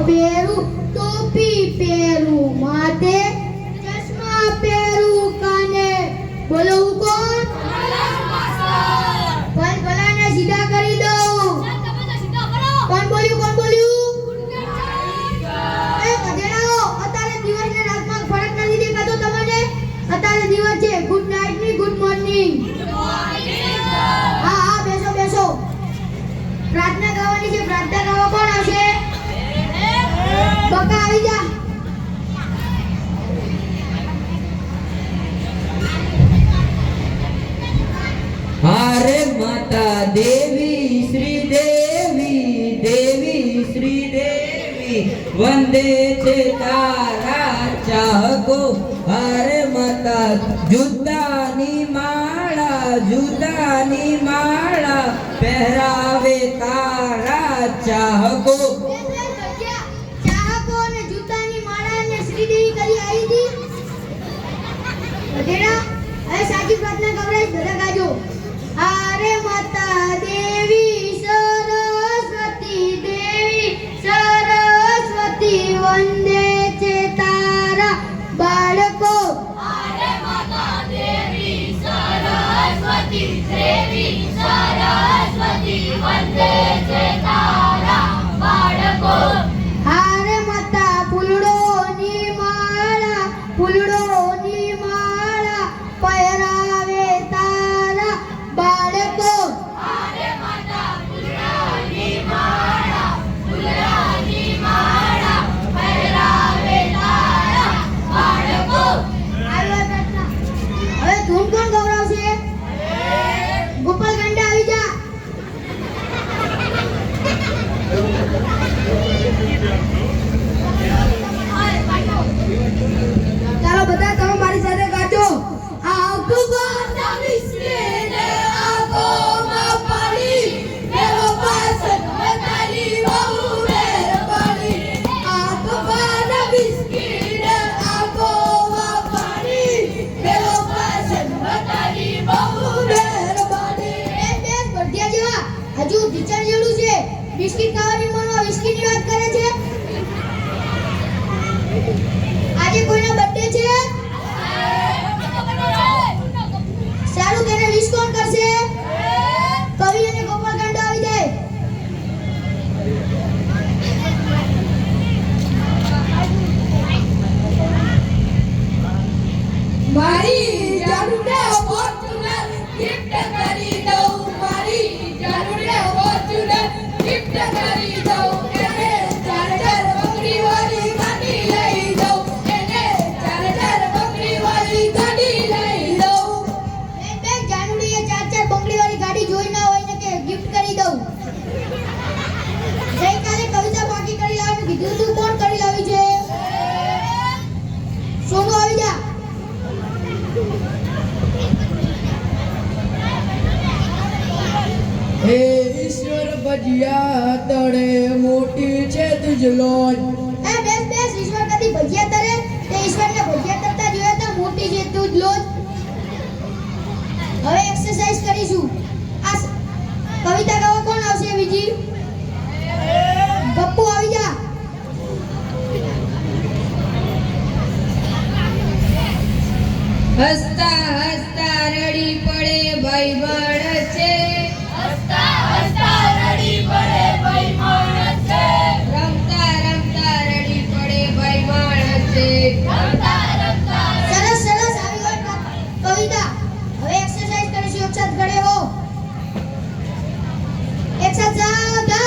પહેરું ટોપી પહેરું માથે ચશ્મા પહેરું કાને બોલો હું કોણ ભલાને સીધા કરી દઉં કોણ બોલ્યું એ ગધેડાઓ અત્યારે દિવસ ને રાતમાં ફરક નથી દેખાતો તમને અત્યારે દિવસ છે ગુડ નાઈટ ની ગુડ મોર્નિંગ હા બેસો પ્રાર્થના ગાવાની છે પ્રાર્થના ગાવા કોણ આવશે બકા આવી જા हरे माता देवी श्री देवी वंदे छे तारा चाहको हरे माता जुदानी माला पहरावे तारा चाहको ચાહકો ને જૂતાની માળા ને શ્રીદેવી કરી આવી હતી ગધેડા હવે સાચી પ્રાર્થના ગવરાઈ બધા ગાજો હરે માતા દેવી સરસ્વતી વંદે છે તારા બાળકો હરે માતા દેવી સરસ્વતી વંદે છે તારા બાળકો હરે માતા ફૂલડોની માળા પહેરાવે તારા બાળકો હરે માતા ફૂલડાની માળા પહેરાવે તારા બાળકો હવે ધૂમ કોણ ગૌરવશે ગોપાલ ગાંડા આવી જા ચાલો બધા તમે મારી સાથે ગાજો ભગવાન વિશ્વને આગોમાં પાડી મેરો પાસન તારી બહુ મહેરબાની ભગવાન વિશ્વને આગોમાં પાડી મેરો પાસન તારી બહુ મહેરબાની બેસ ભરતિયા જેવા હજુ ટીચર જેવું છે બિસ્કિટ ખાવાની મનમાં બિસ્કિટની વાત કરે છે આજે કોઈનો બર્થડે છે સારું તેને વિશ કોણ કરશે કવિ અને ગોપાલ ગાંડો આવી જાય મારી જાનુને ફોર્ચ્યુનર ગિફ્ટ કરી દઉં મારી જાનુને ફોર્ચ્યુનર ગિફ્ટ કરી દઉં એને ચાર્જર બકરી વાળી ગાડી લઈ દઉં એને ચાર્જર બકરી વાળી ગાડી લઈ દઉં બેન જાનુડીએ ચાર બંગલી વાળી ગાડી જોઈ ના હોય ને કે ગિફ્ટ કરી દઉં ગઈકાલે કવિતા બાકી કરી લાવવાનું કીધું તું કોણ કરી લાવી છે સોનુ આવી જા हे ईश्वर भजिया तड़े मोटी छे तुझलो એ બેસ ઈશ્વર કદી ભજીયા તરે તે ઈશ્વરને ભજીયા તરતા જોયા હતા મોટી છે તું જ લો હવે એક્સરસાઇઝ કરીશું આ કવિતા ગાવા કોણ આવશે બીજી પપ્પુ આવી જા હસતા હસતા રડી પડે ભાઈ બળ છે હસતા રડી પડે ભાઈ માણસ છે રમતા રમતા રડી પડે ભાઈ માણસ છે રમતા સરસ આવી ગઈ કવિતા હવે એક્સરસાઇઝ કરીશું એક સાથ ગળે હો એક સાથ સાવધાન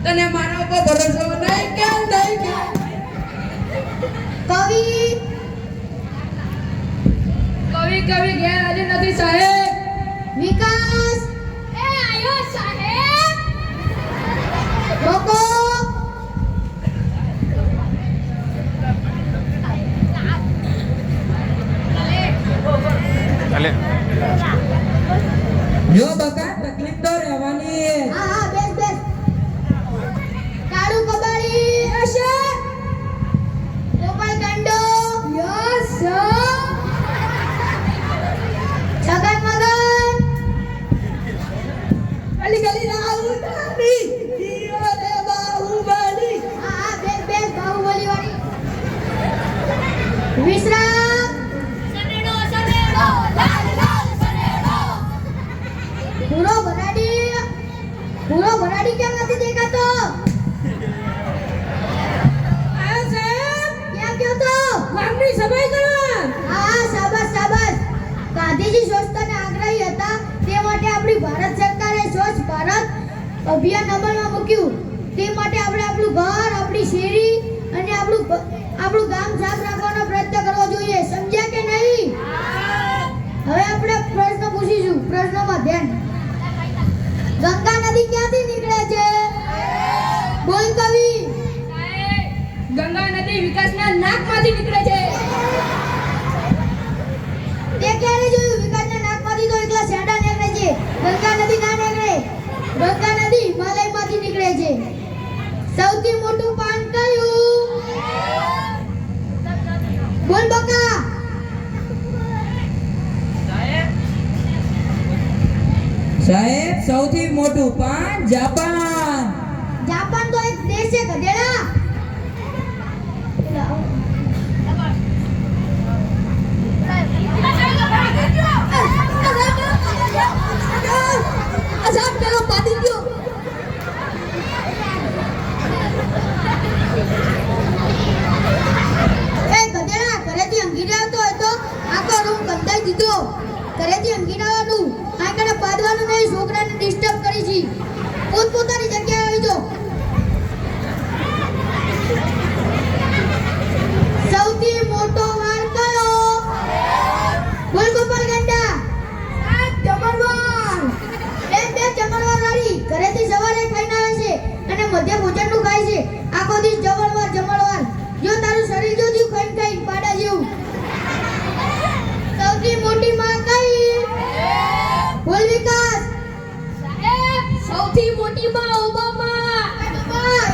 તને મારા ઉપર ભરોસો નહીં કે નહીં કે કવિ કવિ ઘેર આજે નથી સાહેબ. વિકાસ એ આયો સાહેબ. લોકો જો બકા તકલીફ તો રહેવાની. હા હા બેસ બેસ કાળુ કબાડી હશે ગોપાલ કાંડો યસ છગન મગન અલી ગલી રાહુલ ગાંધી જીઓ રે બાહુબલી. હા હા બેસ બેસ બાહુબલી વાળી વિશ્રામ સનેડો લાલ લાલ સનેડો. પૂરો ભરાડી કેમ નથી દેખાતો આયો સાહેબ. ક્યાં ગયો તો ગામની સફાઈ કરવા. હા હા શાબાશ શાબાશ ગાંધીજી સ્વચ્છતાને આગ્રહી હતા તે માટે આપણી ભારત સરકારે સ્વચ્છ ભારત અભિયાન અમલમાં મૂક્યું તે માટે આપણે આપણું ઘર આપણી શેરી અને આપણું ગામ સાફ રાખવાનો પ્રયત્ન કરવો જોઈએ સમજ્યા કે નહીં હવે આપણે પ્રશ્ન પૂછીશું પ્રશ્નોમાં ધ્યાન ગંગા નદી ક્યાંથી નીકળે છે બોલ કવિ સાહેબ, ગંગા નદી વિકાસના નાકમાંથી નીકળે છે. તે ક્યારે જોયું વિકાસના નાકમાંથી તો એકલા શેડા નીકળે છે ગંગા નદી ના નીકળે ગંગા નદી હિમાલયમાંથી નીકળે છે સૌથી મોટું પાન કયું બોલ બકા સાહેબ સૌથી મોટું પાન જાપાન. જાપાન તો એક દેશ છે ગધેડા અસાબ પેલો પાડી ગયો. એ ગધેડા ઘરેથી અંગીને આવતો હોય તો આખો રૂમ બંધાઈ દીધો ઘરેથી અંગીને આવવાનું આ કને પાડવાનું નહીં છોકરાને ડિસ્ટર્બ કરી છે પોતપોતાની જગ્યાએ આવી જાઓ સૌથી મોટો વાર કયો બોલ ગોપાલ ગંડા જમણવાર બે જમણવાર વાળી ઘરેથી સવારે ખાઈને આવે છે અને મધ્ય ભોજનનું ખાય છે આખો દિવસ જમણવાર જો તારું શરીર જો થયું ખાઈને પાડા જેવું સૌથી મોટી માં કઈ બોલ વિકાસ સાહેબ, સૌથી મોટી માં ઓબામા.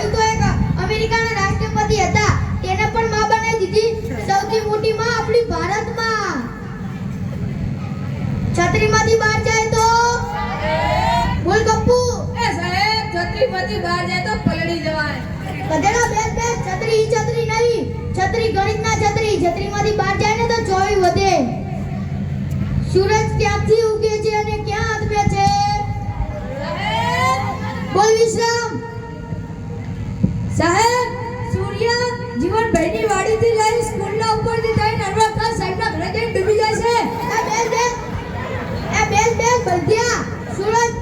એ તો એક અમેરિકાના રાષ્ટ્રપતિ હતા તેને પણ માં બનાવી દીધી સૌથી મોટી માં આપણી ભારતમાં છત્રીમાંથી બહાર જાય તો બોલ ગપ્પુ એ સાહેબ, છત્રીમાંથી બહાર જાય તો પલળી જવાય. ગધેડા બેસ છત્રી નહીં છત્રી ગણિતના છત્રીમાંથી બહાર જાય ને તો 24 વધે સૂરજ ક્યાંથી ઉગે છે અને ક્યાં આથમે છે બોલ વિશ્રામ સાહેબ, સૂર્ય જીવનભાઈની વાડીથી લઈ સ્કૂલના ઉપરથી થઈને નર્મદા સાહેબના ઘરે જઈને ડૂબી જાય છે. બેસ બંધ્યા સૂરજ